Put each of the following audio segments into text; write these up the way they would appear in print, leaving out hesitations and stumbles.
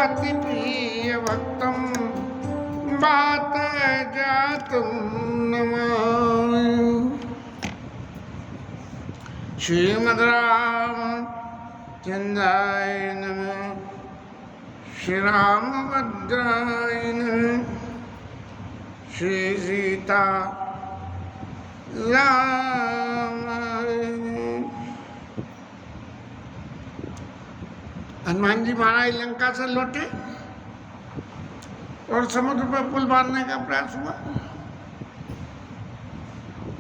अति प्रिय भक्तम बात जातुम नमामि। श्रीमद् रामचंद्राय नमः। श्री रामभद्राय नमः। श्री सीता रामाय नमः। हनुमान जी महाराज लंका से लौटे और समुद्र पर पुल बांधने का प्रयास हुआ।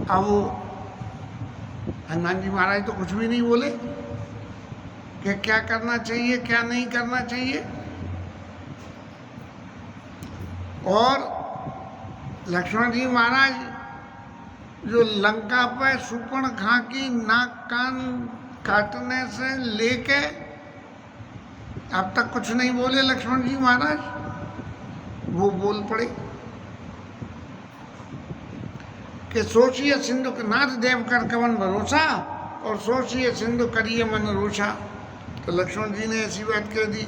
अब हनुमान जी महाराज तो कुछ भी नहीं बोले कि क्या करना चाहिए क्या नहीं करना चाहिए। और लक्ष्मण जी महाराज जो लंका पर शूर्पणखा की नाक कान काटने से लेके अब तक कुछ नहीं बोले लक्ष्मण जी महाराज, वो बोल पड़े कि सोचिए सिंधु के नाथ देव कर कवन भरोसा और सोचिए सिंधु करिए मन रोषा। तो लक्ष्मण जी ने ऐसी बात कह दी।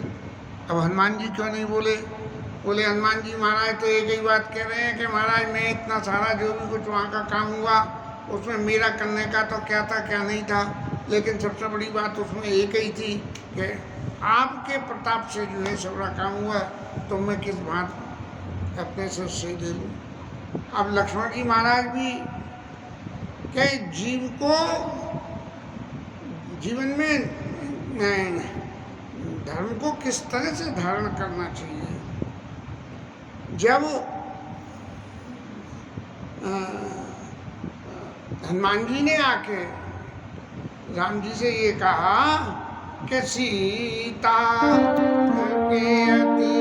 अब हनुमान जी क्यों नहीं बोले? बोले हनुमान जी महाराज तो एक ही बात कह रहे हैं कि महाराज मैं इतना सारा जो भी कुछ वहाँ का काम हुआ उसमें मेरा करने का तो क्या था क्या नहीं था, लेकिन सबसे बड़ी बात उसमें एक ही थी कि आपके प्रताप से जो है सबरा काम हुआ, तो मैं किस बात अपने से दे लूँ। अब लक्ष्मण जी महाराज भी के जीव को जीवन में धर्म को किस तरह से धारण करना चाहिए। जब हनुमान जी ने आके राम जी से ये कहा कि सीता के अति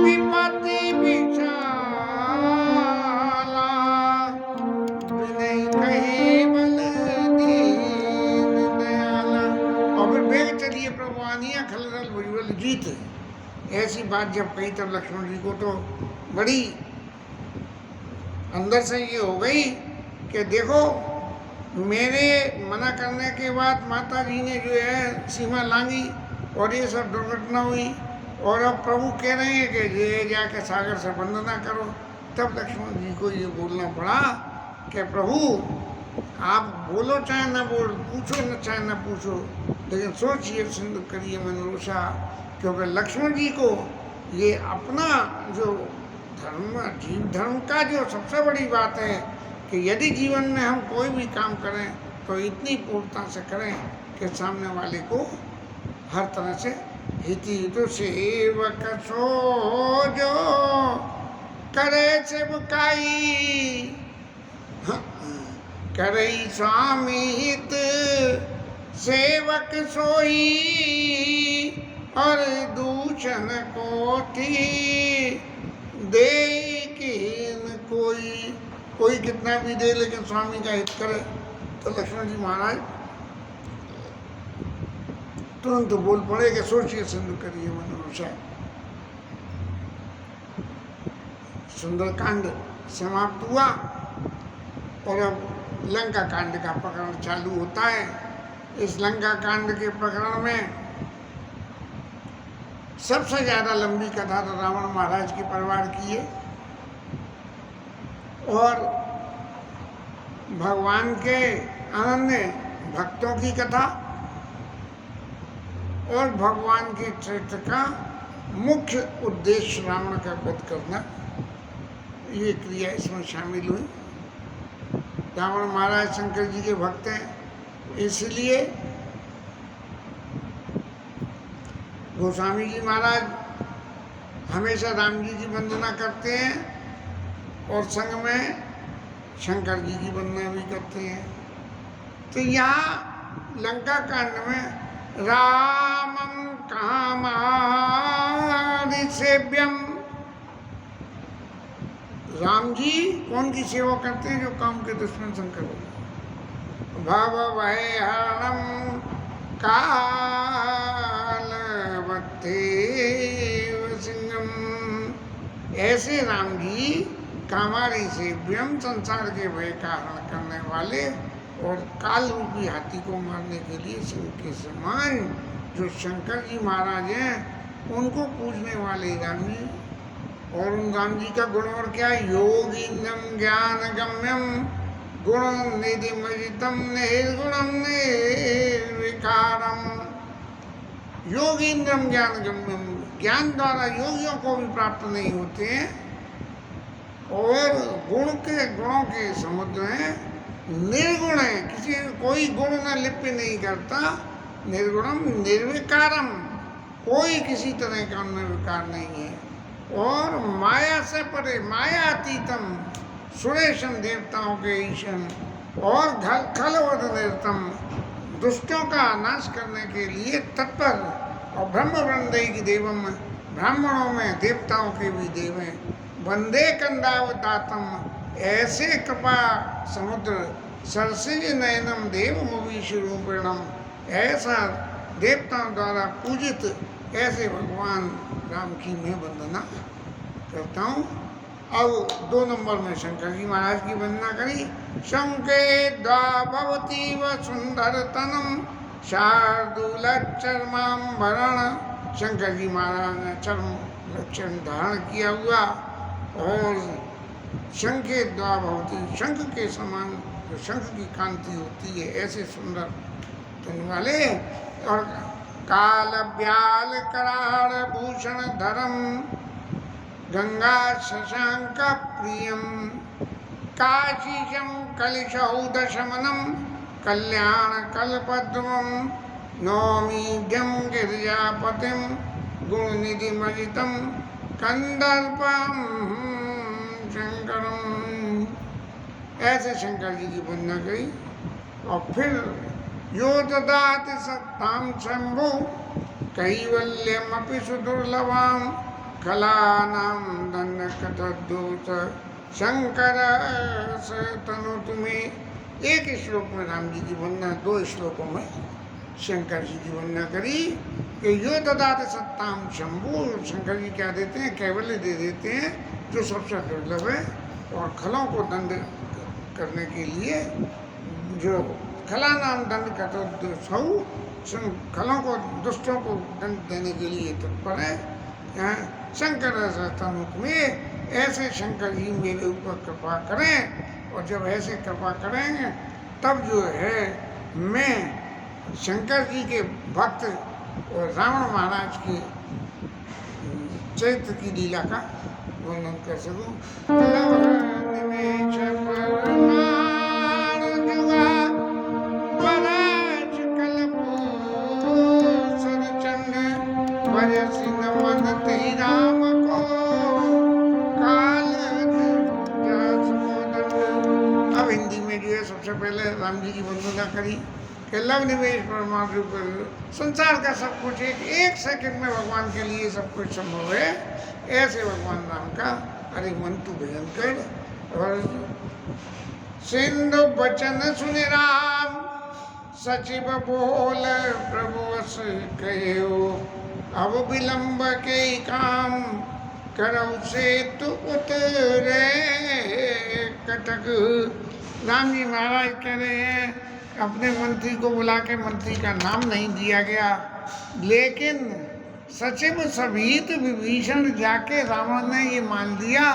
विपत्ति विशाला विनय कहे बल दीन दयाला। और फिर बेग चलिए प्रभु आनिया खलदल भुजबल जीत। ऐसी बात जब कही तब लक्ष्मण जी को तो बड़ी अंदर से ये हो गई कि देखो मेरे मना करने के बाद माता जी ने जो है सीमा लांगी और ये सब दुर्घटना हुई और अब प्रभु कह रहे हैं कि ये जाके सागर से वंदना करो। तब लक्ष्मण जी को ये बोलना पड़ा कि प्रभु आप बोलो चाहे ना बोल, पूछो न चाहे ना पूछो, लेकिन सोचिए सिंधु करिए मन रोषा। क्योंकि लक्ष्मण जी को ये अपना जो धर्म जीव धर्म का जो सबसे बड़ी बात है कि यदि जीवन में हम कोई भी काम करें तो इतनी पूर्णता से करें कि सामने वाले को हर तरह से हिति तो सेवक सो जो करे सेवकाई करे स्वामी हित सेवक सोई और दूषण कोटि दे कोई कितना भी दे लेकिन स्वामी का हित करे। तो लक्ष्मण जी महाराज तुरंत बोल पड़े कि सोचिए सिंधु करिए मन रोषा। सुंदरकांड समाप्त हुआ और अब लंका कांड का प्रकरण चालू होता है। इस लंका कांड के प्रकरण में सबसे ज्यादा लंबी कथा तो रावण महाराज के परिवार की है और भगवान के अनन्य भक्तों की कथा और भगवान के चरित्र का मुख्य उद्देश्य रावण का वध करना, ये क्रिया इसमें शामिल हुई। रावण महाराज शंकर जी के भक्त हैं, इसलिए गोस्वामी जी महाराज हमेशा राम जी की वंदना करते हैं और संग में शंकर जी की वंदना भी करते हैं। तो यहाँ लंका कांड में रामं कामारिसेव्यम, राम जी कौन की सेवा करते हैं? जो काम के दुश्मन शंकर हो। भव भय हरणम कालवत्तेव सिंहम, ऐसे राम जी कामारी से व्यम संसार के भय का हरण करने वाले और काल रूपी हाथी को मारने के लिए सिंह के समान जो शंकर जी महाराज हैं उनको पूजने वाले राम जी। और उन राम जी का गुण और क्या? योगीन्द्रम ज्ञान गम्यम गुण निधि मजितम निर्गुणम निर्विकारम। योगीन्द्रम ज्ञान गम्यम, ज्ञान द्वारा योगियों को भी प्राप्त नहीं होते हैं। और गुणों के समुद्र हैं, निर्गुण है, किसी कोई गुण न लिप्य नहीं करता। निर्गुणम निर्विकारम, कोई किसी तरह का उनमें विकार नहीं है। और माया से परे, माया अतीतम, सुरेशम, देवताओं के ईशन। और खलवद निरतम, दुष्टों का नाश करने के लिए तत्पर। और ब्रह्म वृंदई की देवम, ब्राह्मणों में देवताओं के भी देव हैं। वंदे कंदावतातम, ऐसे कृपा समुद्र। सरसिज नयनम देव मुवीश रूपिणम, ऐसा देवताओं द्वारा पूजित ऐसे भगवान राम की मैं वंदना करता हूँ। अब 2 नंबर में शंकर जी महाराज की वंदना करी। शंके द्वाभवती व सुंदर तनम शार्दूल चर्मांबरण। शंकर जी महाराज ने चर्म लक्षण धारण किया हुआ और शंखे द्वाभवती, शंख के समान जो शंख की कांति होती है ऐसे सुंदर तन वाले। और काल ब्याल कराड़ भूषण धरम गंगा शशांक प्रियम काशीशम कलिशौदशमनम कल्याण कल्पद्रुमम नौमीड्यम गिरिजापतिम गुणनिधि मजितम कंदर्पम शंकरम। ऐसे शंकर जी की वंदना करी। और फिर यो ददाति सत्ताम शंभु कैवल्यमपि सुदुर्लभाम कलानाम दंड कटदूत शंकर तनु तुम्हें। एक श्लोक में राम जी की वंदना, 2 श्लोकों में शंकर जी की वंदना करी कि यो ददाति सत्ताम शंभु। शंकर जी क्या देते हैं? कैवल्य दे देते हैं जो सबसे दुर्लभ है। और खलों को दंड करने के लिए जो खला नाम दंड कटो सौ, खलों को दुष्टों को दंड देने के लिए तत्पर है। शंकर तनुक में ऐसे शंकर जी मेरे ऊपर कृपा करें। और जब ऐसे कृपा करेंगे तब जो है मैं शंकर जी के भक्त और रावण महाराज के चरित्र की लीला का वर्णन कर सकूं। अब हिंदी में जो है सबसे पहले राम जी की वंदना करी कि लव निवेश परमाणु पर संसार का सब कुछ एक सेकंड में भगवान के लिए सब कुछ संभव है। ऐसे भगवान राम का अरे मन तू भयंकर। और सिंधु बचन सुनि राम सचिव बोल प्रभु वस कहो अब विलंब के काम करऊ से तु उतरे कटक। राम जी महाराज कह रहे हैं अपने मंत्री को बुला के, मंत्री का नाम नहीं दिया गया, लेकिन सचिव सभित विभीषण जाके रावण ने ये मान लिया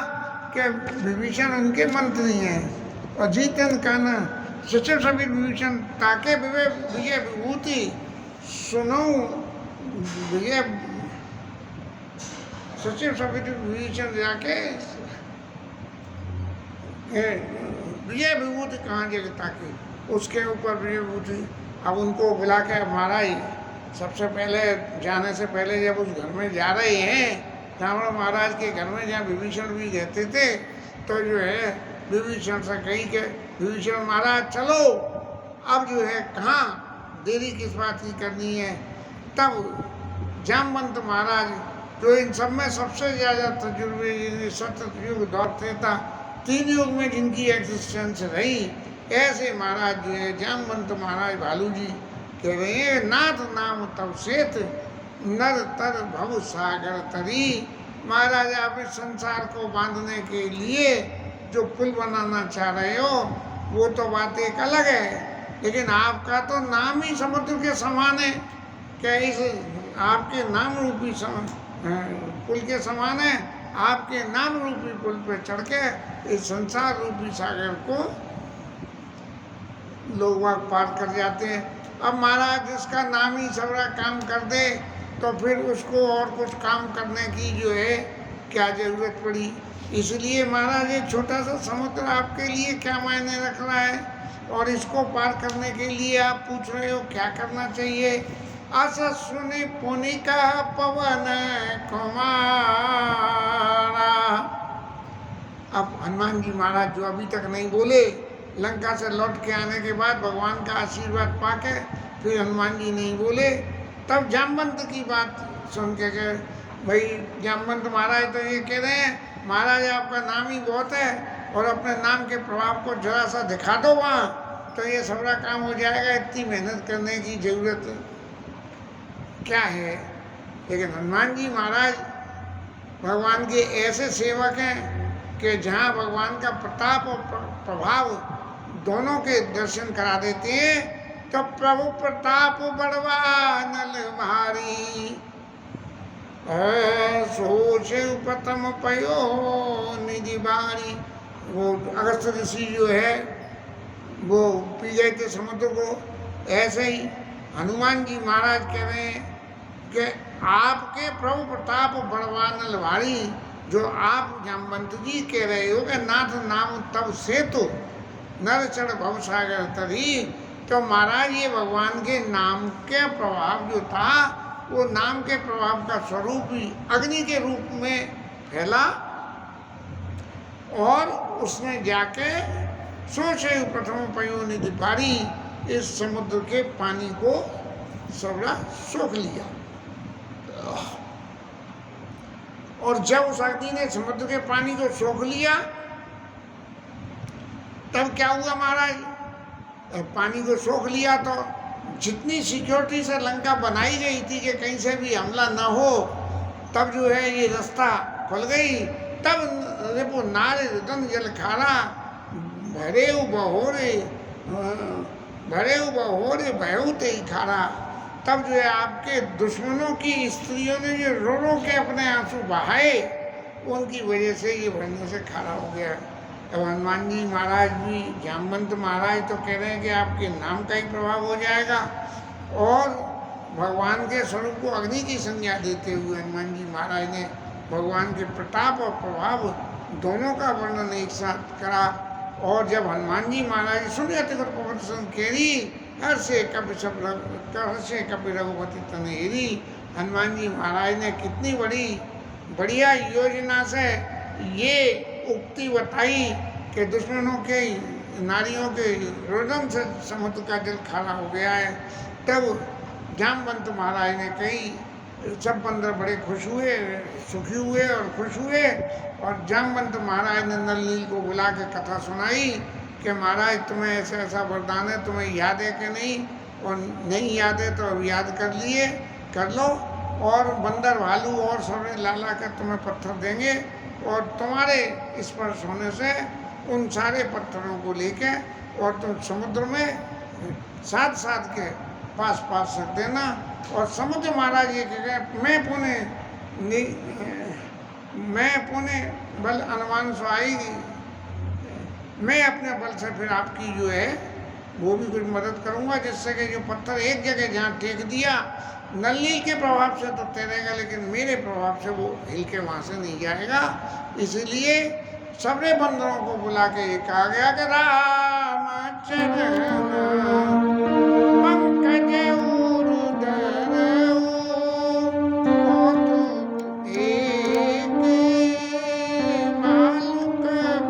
कि विभीषण उनके मंत्री हैं। और जीतन कहना सचिव सभित विभीषण ताके विजय विभूति सुनो विजय। सचिव सभित विभीषण जाके विजय विभूति कहाँ जगह ताकि उसके ऊपर विजय विभूति। अब उनको बुला के महाराज सबसे पहले जाने से पहले जब उस घर में जा रहे हैं, रावण महाराज के घर में जहाँ विभीषण भी रहते थे, तो जो है विभीषण से कही के विभीषण महाराज चलो अब जो है कहाँ देरी किस बात की करनी है। तब जामवंत महाराज जो इन सब में सबसे ज़्यादा तजुर्बे सतयुग दौर थे था, 3 युग में जिनकी एग्जिस्टेंस रही, ऐसे महाराज जो है जामवंत महाराज भालू जी कह रहे हैं नाथ नाम तब सेत नर तर भव सागर तरी। महाराज आप इस संसार को बांधने के लिए जो पुल बनाना चाह रहे हो वो तो बात एक अलग है, लेकिन आपका तो नाम ही समुद्र के समान है। क्या इस आपके नाम रूपी पुल के समान है। आपके नाम रूपी पुल पर चढ़ के इस संसार रूपी सागर को लोग वहाँ पार कर जाते हैं। अब महाराज जिसका नाम ही सबरा काम कर दे तो फिर उसको और कुछ काम करने की जो है क्या जरूरत पड़ी। इसलिए महाराज ये छोटा सा समुद्र आपके लिए क्या मायने रख रहा है, और इसको पार करने के लिए आप पूछ रहे हो क्या करना चाहिए। अस सुनि पुनिका पवन कुमारा। अब हनुमान जी महाराज जो अभी तक नहीं बोले, लंका से लौट के आने के बाद भगवान का आशीर्वाद पाके फिर हनुमान जी नहीं बोले, तब जामवंत की बात सुन के भाई जामवंत महाराज तो ये कह रहे हैं महाराज आपका नाम ही बहुत है और अपने नाम के प्रभाव को जरा सा दिखा दो वहाँ तो ये सबरा काम हो जाएगा, इतनी मेहनत करने की जरूरत क्या है। लेकिन हनुमान जी महाराज भगवान के ऐसे सेवक हैं कि जहाँ भगवान का प्रताप और प्रभाव दोनों के दर्शन करा देते हैं तो प्रभु प्रताप बड़वा नल भारी, सोच प्रथम पयो निधि बारी। वो अगस्त ऋषि जो है वो पी गए थे समुद्र को, ऐसे ही हनुमान जी महाराज कह रहे हैं कि आपके प्रभु प्रताप बड़वान लवारी, जो आप जामवंत जी कह रहे हो कि नाथ नाम तब से तो नर चढ़ भवसागर तरी, तो महाराज ये भगवान के नाम के प्रभाव जो था वो नाम के प्रभाव का स्वरूप ही अग्नि के रूप में फैला और उसने जाके सोचे प्रथम पयो निधि भारी, इस समुद्र के पानी को सबरा सोख लिया। और जब उस अग्नि ने समुद्र के पानी को सोख लिया तब क्या हुआ महाराज, पानी को सोख लिया तो जितनी सिक्योरिटी से लंका बनाई गई थी कि कहीं से भी हमला न हो, तब जो है ये रास्ता खुल गई। तब रिपु नारे रतन जल खारा, भरे बहोरे बहुत ही खारा। तब जो है आपके दुश्मनों की स्त्रियों ने जो रो रो के अपने आंसू बहाए, उनकी वजह से ये भरने से खारा हो गया। अब हनुमान जी महाराज भी, जामवंत महाराज तो कह रहे हैं कि आपके नाम का ही प्रभाव हो जाएगा, और भगवान के स्वरूप को अग्नि की संज्ञा देते हुए हनुमान जी महाराज ने भगवान के प्रताप और प्रभाव दोनों का वर्णन एक साथ करा। और जब हनुमान जी महाराज सुने तिगुर पवन सन केरी, हर्षे कपि रघुपति तनहेरी। हनुमान जी महाराज ने कितनी बड़ी बढ़िया योजना से ये उक्ति बताई कि दुश्मनों के नारियों के रोदन से समुद्र का जल खारा हो गया है। तब जामवंत महाराज ने कही, सब बंदर बड़े खुश हुए, सुखी हुए और खुश हुए। और जामवंत महाराज ने नल नील को बुला के कथा सुनाई कि महाराज तुम्हें ऐसा ऐसा वरदान है, तुम्हें याद है कि नहीं, और नहीं याद है तो अब याद कर लिए, कर लो, और बंदर भालू और सब ला कर तुम्हें पत्थर देंगे, और तुम्हारे स्पर्श होने से उन सारे पत्थरों को लेके और तुम समुद्र में साथ साथ के पास पास रख देना। और समुद्र महाराज ये कह गए, मैं पुणे बल अनुमान सो आएगी, मैं अपने बल से फिर आपकी जो है वो भी कुछ मदद करूंगा, जिससे कि जो पत्थर एक जगह जहाँ टेक दिया नली के प्रभाव से तो तैरेगा, लेकिन मेरे प्रभाव से वो हिल के वहाँ से नहीं जाएगा। इसलिए सबरे बंदरों को बुला के ये कहा गया कि रामचरण पंकज उरुदर एक मालुक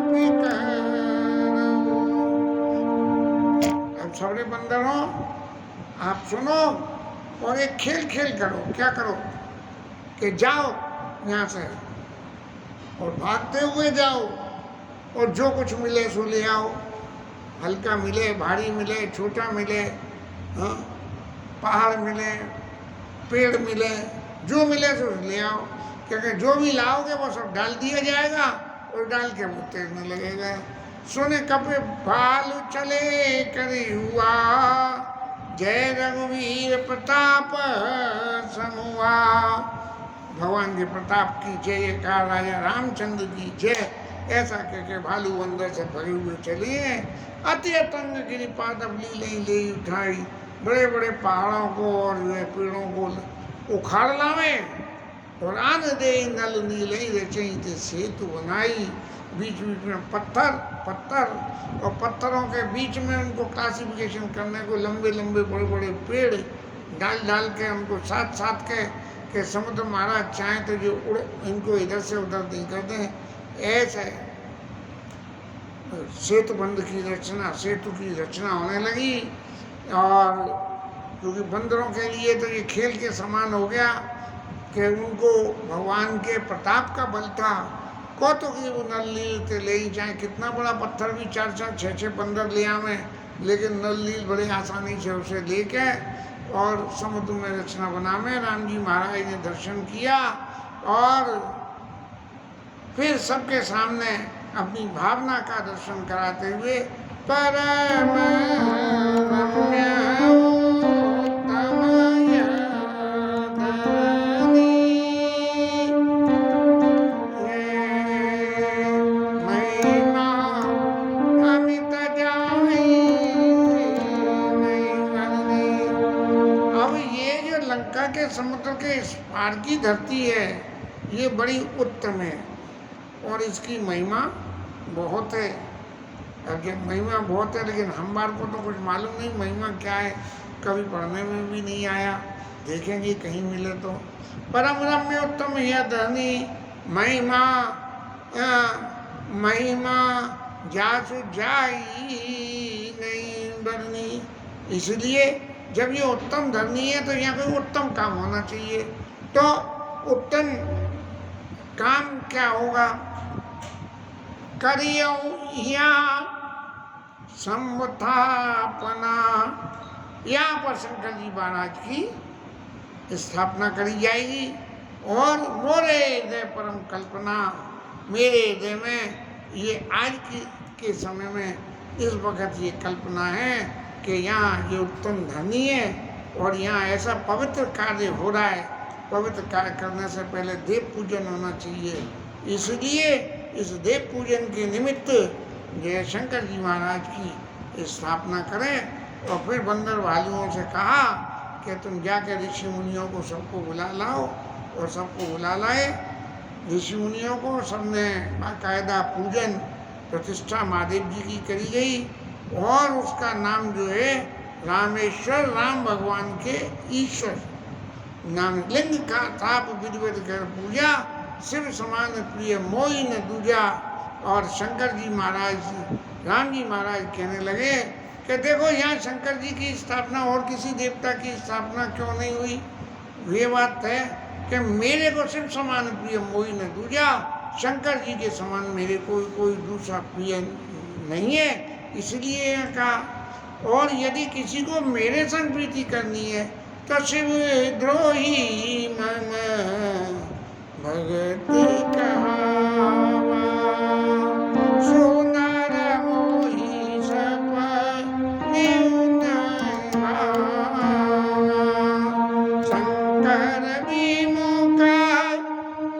पिकर। अब सबरे बंदरों आप सुनो और एक खेल खेल करो। क्या करो कि जाओ यहाँ से और भागते हुए जाओ, और जो कुछ मिले सो ले आओ, हल्का मिले, भारी मिले, छोटा मिले, हाँ, पहाड़ मिले, पेड़ मिले, जो मिले सो ले आओ, क्योंकि जो भी लाओगे वो सब डाल दिया जाएगा और डाल के वो तैरने लगेगा। सुने कपे भालू चले करी हुआ, जय रघुवीर प्रताप समुआ। भगवान के प्रताप की जय का राजा रामचंद्र की जय। ऐसा कह के भालू अंदर से भरे हुए चले। अति अतंग गिरिपाद ली ले उठाई, बड़े बड़े पहाड़ों को और पेड़ों को उखाड़ लावे और आन दे नल नील रचई सेतु बनाई। बीच बीच में पत्थर पत्थर और पत्थरों के बीच में उनको क्लासिफिकेशन करने को लंबे लंबे बड़े बड़े पेड़ डाल डाल के उनको साथ साथ के समुद्र महाराज चाहें तो जो उड़ इनको इधर से उधर नहीं करते हैं। ऐसे सेतु बंध की रचना, सेतु की रचना होने लगी। और क्योंकि बंदरों के लिए तो ये खेल के समान हो गया कि उनको भगवान के प्रताप का बल था। कौतुक वो नल नील ते ले ही चाहे कितना बड़ा पत्थर भी 4-4 6-6 बंदर ले आवे, लेकिन नल नील बड़े आसानी से उसे लेके और समुद्र में रचना बनावे। राम जी महाराज ने दर्शन किया और फिर सबके सामने अपनी भावना का दर्शन कराते हुए परम रम्य के समुद्र के इस पार की धरती है, ये बड़ी उत्तम है और इसकी महिमा बहुत है। अगर महिमा बहुत है लेकिन हमारे को तो कुछ मालूम नहीं महिमा क्या है, कभी पढ़ने में भी नहीं आया, देखेंगे कहीं मिले तो। परम रम्य उत्तम यह धनी महिमा महिमा जासु जाई नहीं बरनी। इसलिए जब ये उत्तम धरनी है तो यहाँ कोई उत्तम काम होना चाहिए। तो उत्तम काम क्या होगा? करियो यहाँ संस्थापना, यहाँ पर शंकर जी महाराज की स्थापना करी जाएगी। और मोरे हृदय परम कल्पना, मेरे हृदय में ये आज के समय में इस वक्त ये कल्पना है कि यहाँ ये उत्तम धनी है और यहाँ ऐसा पवित्र कार्य हो रहा है। पवित्र कार्य करने से पहले देव पूजन होना चाहिए, इसलिए इस देव पूजन के निमित्त जय शंकर जी महाराज की स्थापना करें। और फिर बंदर भालुओं से कहा कि तुम जाकर ऋषि मुनियों को सबको बुला लाओ। और सबको बुला लाए ऋषि मुनियों को। सबने बाकायदा पूजन प्रतिष्ठा महादेव जी की करी गई और उसका नाम जो है रामेश्वर, राम भगवान के ईश्वर नाम। लिंग का ताप विधिवत कर पूजा, शिव समान प्रिय मोई न दूजा। और शंकर जी महाराज, राम जी महाराज कहने लगे कि देखो यहाँ शंकर जी की स्थापना और किसी देवता की स्थापना क्यों नहीं हुई? ये बात है कि मेरे को शिव समान प्रिय मोई न दूजा, शंकर जी के समान मेरे कोई दूसरा प्रिय नहीं है, इसलिए कहा। और यदि किसी को मेरे संग प्रीति करनी है तो शिव द्रोही मन भगत कहावा, सुनर मोही सपने शंकर विमुख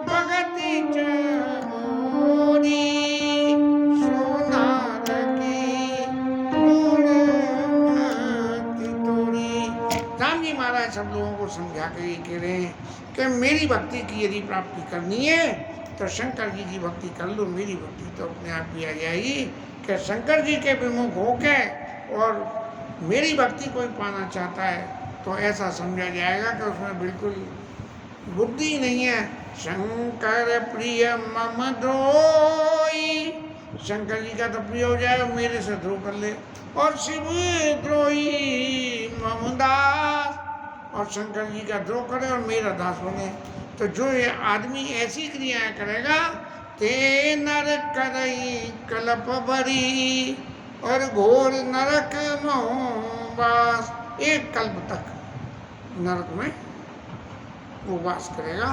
भगति चमोरी, सुनार की तोड़ी। राम जी महाराज सब लोगों को समझा कर ये कह रहे हैं कि मेरी भक्ति की यदि प्राप्ति करनी है तो शंकर जी की भक्ति कर लो, मेरी भक्ति तो अपने आप भी आ जाएगी। कि शंकर जी के विमुख होके और मेरी भक्ति कोई पाना चाहता है तो ऐसा समझा जाएगा कि उसमें बिल्कुल बुद्धि नहीं है। शंकर प्रिय मम द्रोही, शंकर जी का तो प्रिय हो जाए और मेरे से द्रोह कर ले। और शिव द्रोही मम दास, और शंकर जी का द्रोह करे और मेरा दास बने। तो जो ये आदमी ऐसी क्रियाएं करेगा ते नर करई कल्प भरी, और घोर नरक मोहवास, एक कल्प तक नरक में वो वास करेगा।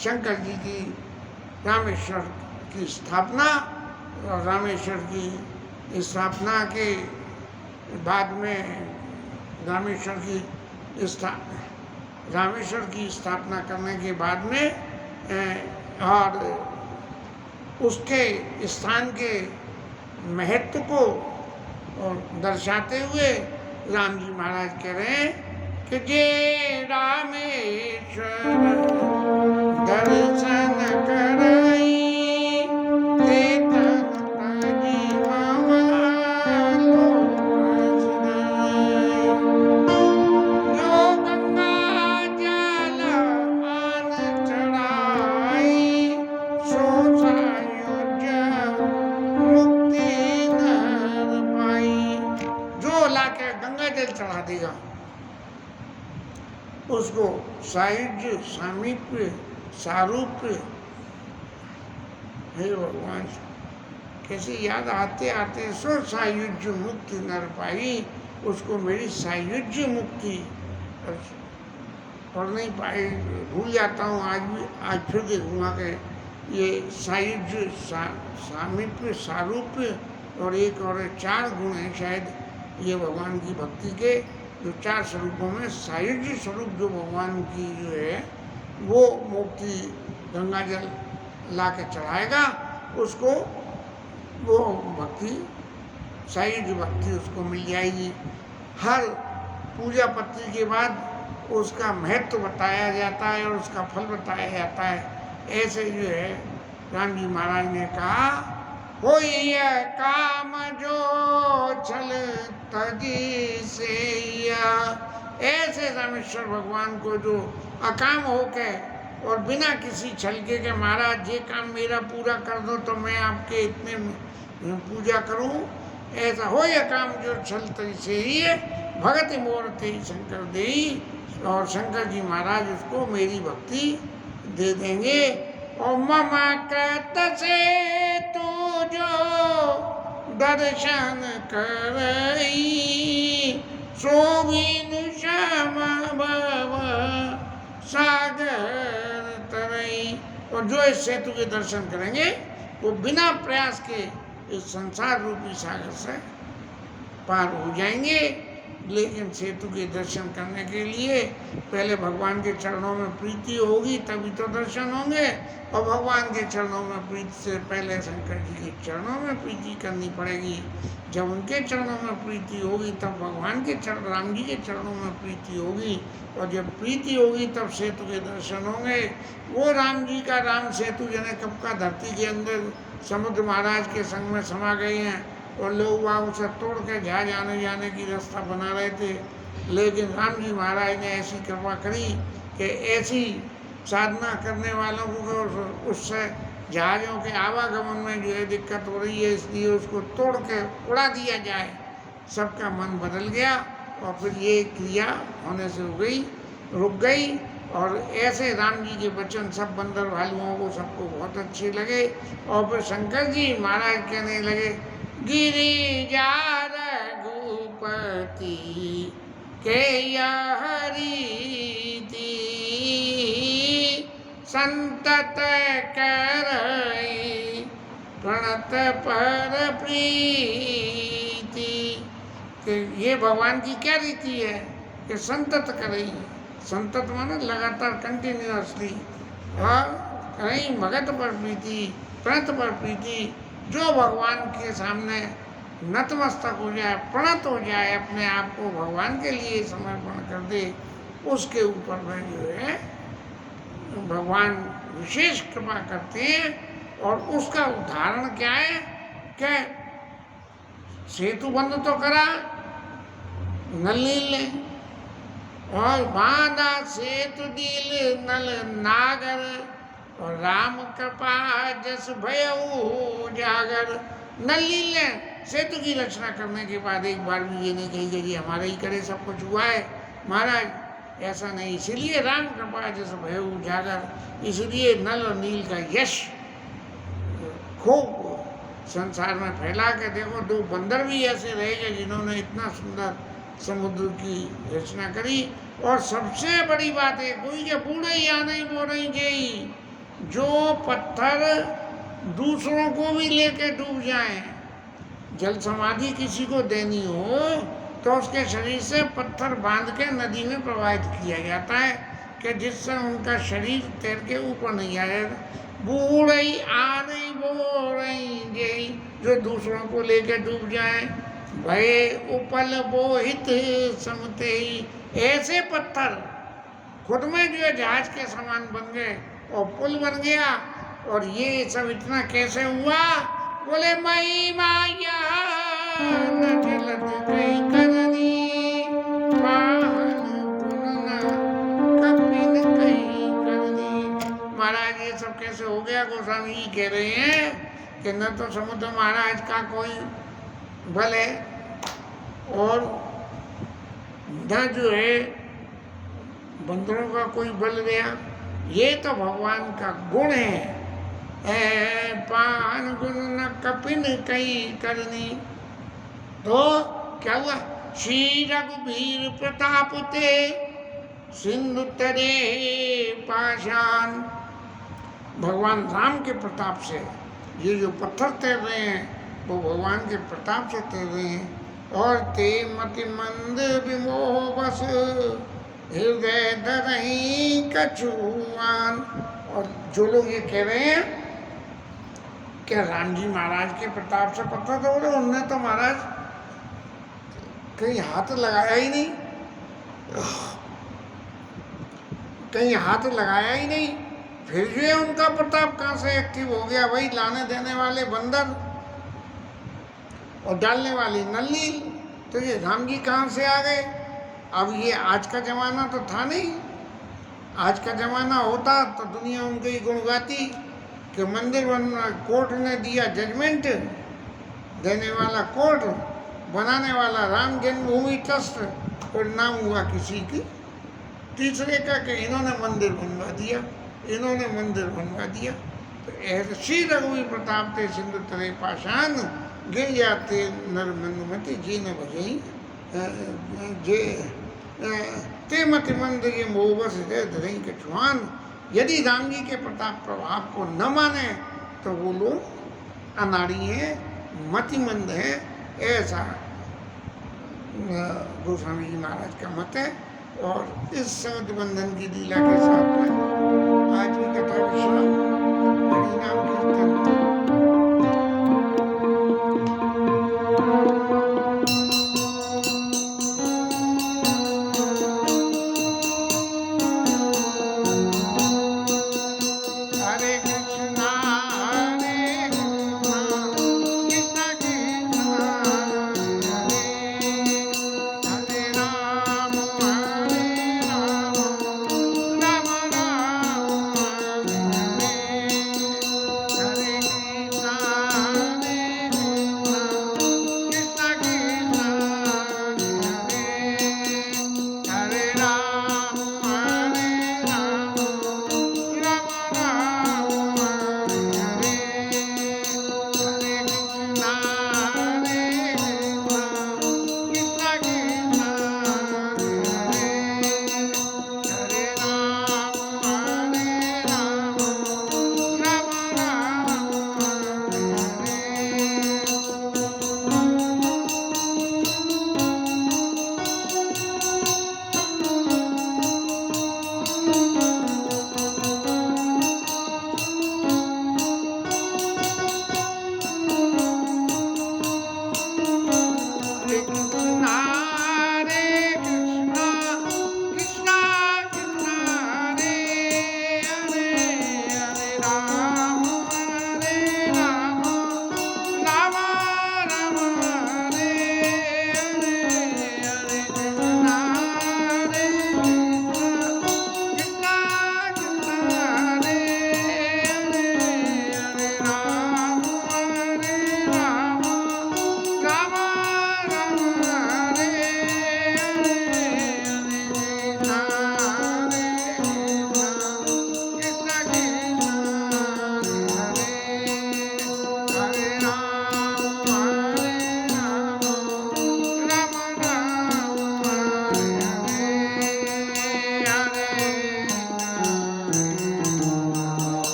शंकर जी की रामेश्वर की स्थापना, और रामेश्वर की स्थापना के बाद में रामेश्वर की स्थापना करने के बाद में और उसके स्थान के महत्व को दर्शाते हुए राम जी महाराज कह रहे हैं कि जे रामेश्वर दर्शन कराई ते तन तजी मवालो रसदाई। जो गंगा जल आन चढ़ाई सो सायुज मुक्ति नर पाई। जो लाके गंगा जल चढ़ा देगा उसको सायुज्य सामीप्य सारूप्य, हे भगवान कैसे याद आते आते सो सायुज्य मुक्ति नर पाई। उसको मेरी सायुज्य मुक्ति पढ़ नहीं पाई, भूल जाता हूँ आज भी, आज फिर देखूंगा कि ये सायुज्य सामीप्य सारूप्य और एक और 4 गुण हैं शायद ये भगवान की भक्ति के, जो 4 स्वरूपों में सायुज्य स्वरूप जो भगवान की जो है वो मुक्ति गंगा जल ला के चढ़ाएगा उसको, वो भक्ति सायुज्य भक्ति उसको मिल जाएगी। हर पूजा पत्ति के बाद उसका महत्व बताया जाता है और उसका फल बताया जाता है। ऐसे जो है राम जी महाराज ने कहा, होई काम जो छल तजी से या। ऐसे रामेश्वर भगवान को जो अकाम होके और बिना किसी छल के महाराज ये काम मेरा पूरा कर दो तो मैं आपके इतने पूजा करूं, ऐसा हो या काम जो छल तजी से ही है भगत मोर ते शंकर देई। और शंकर जी महाराज उसको मेरी भक्ति दे देंगे। और ममा कहत से तू जो दर्शन करई सो बिनु श्याम भव सागर तरई। और जो इस सेतु के दर्शन करेंगे वो बिना प्रयास के इस संसार रूपी सागर से पार हो जाएंगे। लेकिन सेतु के दर्शन करने के लिए पहले भगवान के चरणों में प्रीति होगी तभी तो दर्शन होंगे, और भगवान के चरणों में प्रीति से पहले शंकर जी के चरणों में प्रीति करनी पड़ेगी। जब उनके चरणों में प्रीति होगी तब भगवान के चरण राम जी के चरणों में प्रीति होगी, और जब प्रीति होगी तब सेतु के दर्शन होंगे। वो राम जी का राम सेतु जने कब का धरती के अंदर समुद्र महाराज के संग में समा गए हैं और लोग वहाँ उसे तोड़ के जहाज आने जाने की रास्ता बना रहे थे। लेकिन राम जी महाराज ने ऐसी कृपा करी कि ऐसी साधना करने वालों को उससे जहाज़ों के आवागमन में जो है दिक्कत हो रही है, इसलिए उसको तोड़ के उड़ा दिया जाए। सबका मन बदल गया और फिर ये क्रिया होने से रुक गई। और ऐसे राम जी के वचन सब बंदर भालुओं को सबको बहुत अच्छे लगे। और फिर शंकर जी महाराज कहने लगे, गिरिजा रघुपति के हरि संतत करई प्रणत पर प्रीति। कि ये भगवान की क्या रीति है कि संतत करई, संतत माने लगातार कंटिन्यूअसली, और कहीं भगत पर प्रीति प्रणत पर प्रीति। जो भगवान के सामने नतमस्तक हो जाए, प्रणत हो जाए, अपने आप को भगवान के लिए समर्पण कर दे, उसके ऊपर में जो है भगवान विशेष कृपा करते हैं। और उसका उदाहरण क्या है कि सेतु बंद तो करा नलिल ने, और बांधा सेतु दिल नल नागर, और राम कृपा जस भयऊ जागर। नलिल ने सेतु की रचना करने के बाद एक बार भी ये नहीं कही कि हमारा ही करे सब कुछ हुआ है महाराज, ऐसा नहीं। इसीलिए राम कृपा जस भयऊ जागर, इसलिए नल और नील का यश खूब संसार में फैला के देखो। 2 बंदर भी ऐसे रहेंगे जिन्होंने इतना सुंदर समुद्र की रचना करी। और सबसे बड़ी बात है कोई के बूढ़े ही आना ही बोल रही गई, जो पत्थर दूसरों को भी लेके डूब जाए, जल समाधि किसी को देनी हो तो उसके शरीर से पत्थर बांध के नदी में प्रवाहित किया जाता है कि जिससे उनका शरीर तैर के ऊपर नहीं आएगा। बूढ़ई आ रही बो रही जय, जो दूसरों को लेके डूब जाए। भय उपल बोहित समते ही, ऐसे पत्थर खुद में जो है जहाज के समान बन गए और पुल बन गया। और ये सब इतना कैसे हुआ? बोले मई माया न झलक गई करनी, वाहन पुनः कपिन कहीं करनी। महाराज ये सब कैसे हो गया? गोस्वामी जी कह रहे हैं कि न तो समुद्र महाराज का कोई बल है और न जो है बंदरों का कोई बल गया, ये तो भगवान का गुण है। पान गुण न कपिन कई करनी। तो क्या हुआ? श्री रघुवीर प्रताप ते सिंधु तरे पाषाण। भगवान राम के प्रताप से ये जो पत्थर तैर रहे हैं वो भगवान के प्रताप से तैर रहे हैं। और ते मति मंद विमोह बस, हृदय धरही कछुआन। और जो लोग ये कह रहे हैं कि राम जी महाराज के प्रताप से पत्थर तोड़ रहे, उनने तो महाराज कहीं हाथ लगाया ही नहीं, कहीं हाथ लगाया ही नहीं, फिर जो है उनका प्रताप कहाँ से एक्टिव हो गया? वही लाने देने वाले बंदर और डालने वाली नल्ली। तो ये राम जी कहाँ से आ गए? अब ये आज का ज़माना तो था नहीं। आज का ज़माना होता तो दुनिया उनके ही गुण गाती कि मंदिर बनना, कोर्ट ने दिया जजमेंट, देने वाला कोर्ट, बनाने वाला राम जन्मभूमि ट्रस्ट, और नाम हुआ किसी की तीसरे का कि इन्होंने मंदिर बनवा दिया, इन्होंने मंदिर बनवा दिया। तो ऐसे श्री रघुवीर प्रताप ते सिंधु तरे पाषाण, गिर जाते नर मनुमति जी न भजई जे ते मति मंद ये मोहबस धरई के छुआन। यदि राम जी के प्रताप प्रभाव को न माने तो वो लोग अनाड़ी हैं, मतिमंद हैं, ऐसा गोस्वामी जी महाराज का मत है। और इस समुद्र बंधन की लीला के साथ में आज की कथा विश्राम, हरि नाम कीर्तन।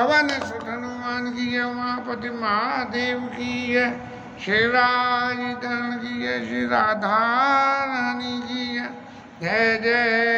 पवन सुत हनुमान की जय, उमापति महादेव की जय, श्री राजगण की जय, श्री राधा रानी की जय, जय जय